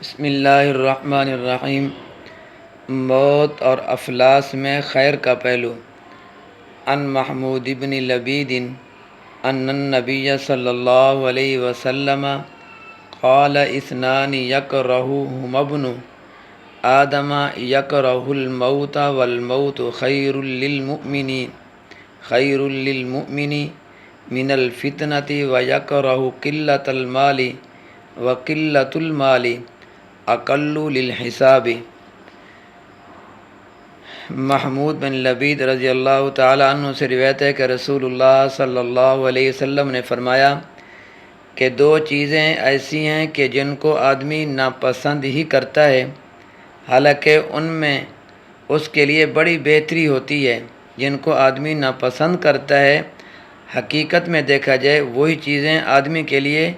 بسم اللہ الرحمن الرحیم۔ موت اور افلاس میں خیر کا پہلو۔ عن محمود بن لبید ان النبی صلی اللہ علیہ وسلم قال اثنان یکرہہما ابن آدم یکرہ الموت والموت خیر للمؤمن من الفتنة ویکرہ قلة المال وقلة المال اقل للحساب۔ محمود بن لبید رضی اللہ تعالیٰ عنہ سے روایت ہے کہ رسول اللہ صلی اللہ علیہ وسلم نے فرمایا کہ دو چیزیں ایسی ہیں کہ جن کو آدمی ناپسند ہی کرتا ہے، حالانکہ ان میں اس کے لیے بڑی بہتری ہوتی ہے۔ جن کو آدمی ناپسند کرتا ہے، حقیقت میں دیکھا جائے وہی چیزیں آدمی کے لیے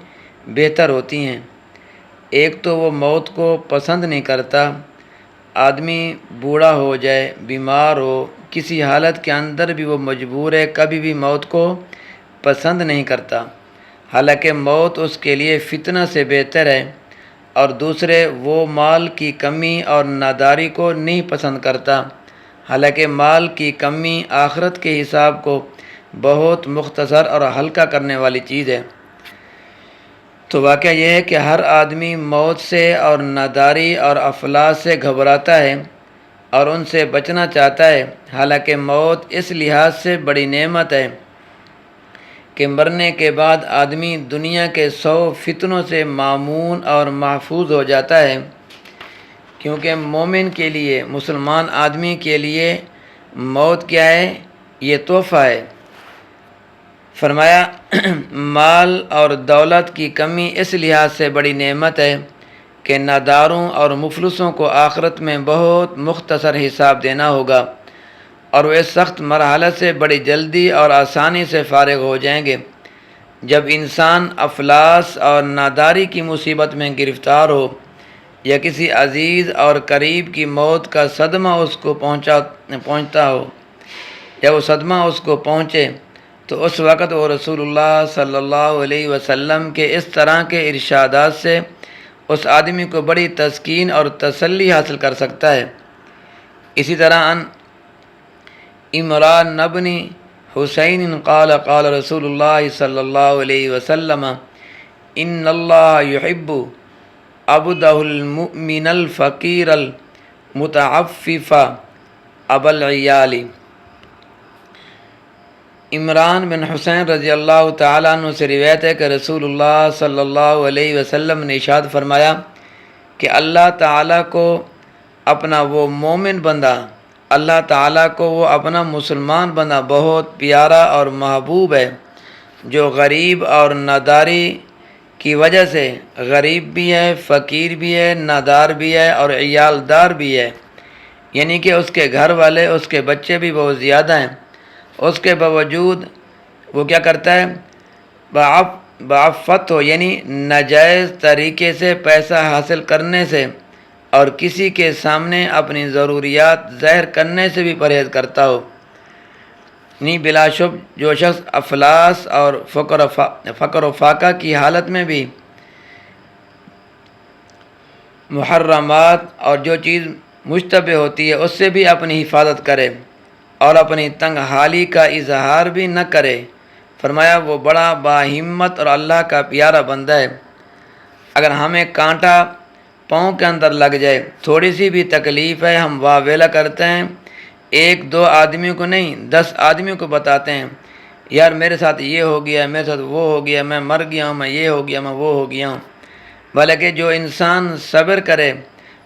بہتر ہوتی ہیں۔ ایک تو وہ موت کو پسند نہیں کرتا، آدمی بوڑھا ہو جائے، بیمار ہو، کسی حالت کے اندر بھی وہ مجبور ہے، کبھی بھی موت کو پسند نہیں کرتا، حالانکہ موت اس کے لیے فتنہ سے بہتر ہے۔ اور دوسرے وہ مال کی کمی اور ناداری کو نہیں پسند کرتا، حالانکہ مال کی کمی آخرت کے حساب کو بہت مختصر اور ہلکا کرنے والی چیز ہے۔ تو واقعہ یہ ہے کہ ہر آدمی موت سے اور ناداری اور افلاس سے گھبراتا ہے اور ان سے بچنا چاہتا ہے، حالانکہ موت اس لحاظ سے بڑی نعمت ہے کہ مرنے کے بعد آدمی دنیا کے 100 فتنوں سے مامون اور محفوظ ہو جاتا ہے، کیونکہ مومن کے لیے، مسلمان آدمی کے لیے موت کیا ہے؟ یہ تحفہ ہے۔ فرمایا مال اور دولت کی کمی اس لحاظ سے بڑی نعمت ہے کہ ناداروں اور مفلسوں کو آخرت میں بہت مختصر حساب دینا ہوگا، اور وہ اس سخت مرحلے سے بڑی جلدی اور آسانی سے فارغ ہو جائیں گے۔ جب انسان افلاس اور ناداری کی مصیبت میں گرفتار ہو، یا کسی عزیز اور قریب کی موت کا صدمہ اس کو پہنچتا ہو، یا وہ صدمہ اس کو پہنچے، تو اس وقت وہ رسول اللہ صلی اللہ علیہ وسلم کے اس طرح کے ارشادات سے اس آدمی کو بڑی تسکین اور تسلی حاصل کر سکتا ہے۔ اسی طرح عن عمران بن حسین قال قال رسول اللہ صلی اللہ علیہ وسلم ان اللہ یحب عبدہ المؤمن الفقیر المتعفف ابا العیال۔ عمران بن حسین رضی اللہ تعالیٰ عنہ سے روایت ہے کہ رسول اللہ صلی اللہ علیہ وسلم نے ارشاد فرمایا کہ اللہ تعالیٰ کو اپنا وہ مومن بندہ، اللہ تعالیٰ کو وہ اپنا مسلمان بندہ بہت پیارا اور محبوب ہے، جو غریب اور ناداری کی وجہ سے غریب بھی ہے، فقیر بھی ہے، نادار بھی ہے اور عیال دار بھی ہے، یعنی کہ اس کے گھر والے، اس کے بچے بھی بہت زیادہ ہیں، اس کے باوجود وہ کیا کرتا ہے؟ بعفت ہو، یعنی ناجائز طریقے سے پیسہ حاصل کرنے سے اور کسی کے سامنے اپنی ضروریات ظاہر کرنے سے بھی پرہیز کرتا ہو۔ نہیں، بلا شبہ جو شخص افلاس اور فقر و فاقہ کی حالت میں بھی محرمات اور جو چیز مشتبہ ہوتی ہے اس سے بھی اپنی حفاظت کرے اور اپنی تنگ حالی کا اظہار بھی نہ کرے، فرمایا وہ بڑا باہمت اور اللہ کا پیارا بندہ ہے۔ اگر ہمیں کانٹا پاؤں کے اندر لگ جائے، تھوڑی سی بھی تکلیف ہے، ہم واہ ویلا کرتے ہیں، 1-2 آدمیوں کو نہیں 10 آدمیوں کو بتاتے ہیں، یار میرے ساتھ یہ ہو گیا، میرے ساتھ وہ ہو گیا، میں مر گیا ہوں، میں یہ ہو گیا، میں وہ ہو گیا ہوں۔ بلکہ جو انسان صبر کرے،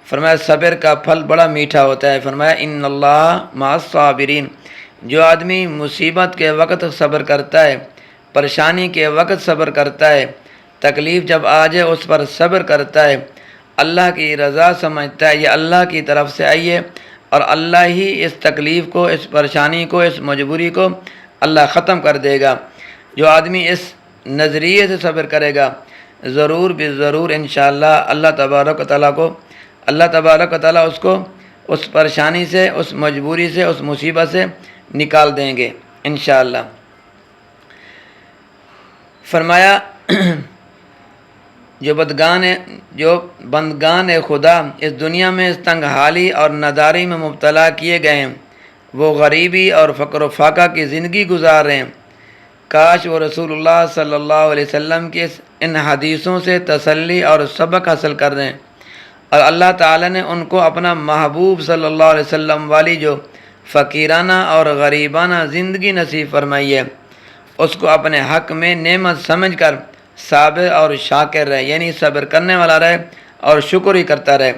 فرمایا صبر کا پھل بڑا میٹھا ہوتا ہے۔ فرمایا ان اللہ مع الصابرین، جو آدمی مصیبت کے وقت صبر کرتا ہے، پریشانی کے وقت صبر کرتا ہے، تکلیف جب آ جائے اس پر صبر کرتا ہے، اللہ کی رضا سمجھتا ہے یہ اللہ کی طرف سے آئی ہے، اور اللہ ہی اس تکلیف کو، اس پریشانی کو، اس مجبوری کو اللہ ختم کر دے گا۔ جو آدمی اس نظریے سے صبر کرے گا، ضرور ضرور انشاءاللہ اللہ تبارک و تعالیٰ اس کو اس پریشانی سے، اس مجبوری سے، اس مصیبت سے نکال دیں گے انشاءاللہ۔ فرمایا جو بندگان خدا اس دنیا میں اس تنگ حالی اور نداری میں مبتلا کیے گئے ہیں، وہ غریبی اور فقر و فاقہ کی زندگی گزار رہے ہیں، کاش وہ رسول اللہ صلی اللہ علیہ وسلم کی ان حدیثوں سے تسلی اور سبق حاصل کر رہے ہیں، اور اللہ تعالیٰ نے ان کو اپنا محبوب صلی اللہ علیہ وسلم والی جو فقیرانہ اور غریبانہ زندگی نصیب فرمائی ہے، اس کو اپنے حق میں نعمت سمجھ کر صابر اور شاکر رہے، یعنی صبر کرنے والا رہے اور شکر ہی کرتا رہے۔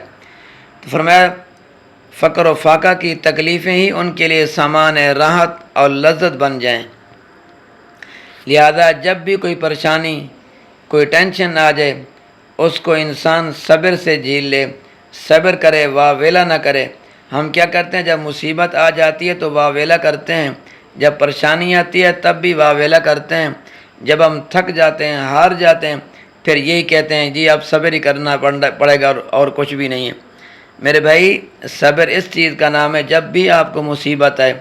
تو فرمایا فقر و فاقہ کی تکلیفیں ہی ان کے لیے سامان راحت اور لذت بن جائیں۔ لہذا جب بھی کوئی پریشانی، کوئی ٹینشن آ جائے، اس کو انسان صبر سے جھیل لے، صبر کرے، واہ ویلا نہ کرے۔ ہم کیا کرتے ہیں؟ جب مصیبت آ جاتی ہے تو واہ ویلا کرتے ہیں، جب پریشانی آتی ہے تب بھی واہ ویلا کرتے ہیں، جب ہم تھک جاتے ہیں، ہار جاتے ہیں، پھر یہی کہتے ہیں جی اب صبر ہی کرنا پڑے گا اور کچھ بھی نہیں ہے۔ میرے بھائی، صبر اس چیز کا نام ہے، جب بھی آپ کو مصیبت آئے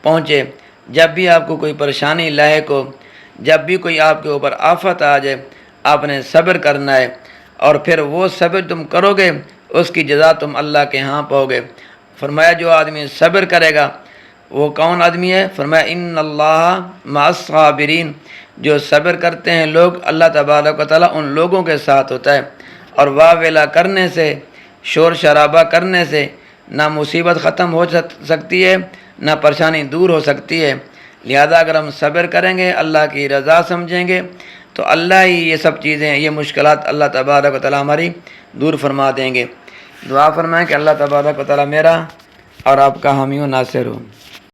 پہنچے، جب بھی آپ کو کوئی پریشانی لاحق ہو، جب بھی کوئی آپ کے اوپر آفت آ جائے، آپ نے صبر کرنا ہے، اور پھر وہ صبر تم کرو گے اس کی جزا تم اللہ کے ہاں پاؤ گے۔ فرمایا جو آدمی صبر کرے گا وہ کون آدمی ہے؟ فرمایا ان اللہ مع الصابرین، جو صبر کرتے ہیں لوگ، اللہ تبارک و تعالیٰ ان لوگوں کے ساتھ ہوتا ہے۔ اور واہ ویلا کرنے سے، شور شرابہ کرنے سے نہ مصیبت ختم ہو سکتی ہے، نہ پریشانی دور ہو سکتی ہے۔ لہذا اگر ہم صبر کریں گے، اللہ کی رضا سمجھیں گے، تو اللہ ہی یہ سب چیزیں، یہ مشکلات اللہ تبارک و تعالیٰ ہماری دور فرما دیں گے۔ دعا فرمائیں کہ اللہ تبارک و تعالیٰ میرا اور آپ کا حامی و ناصر ہو۔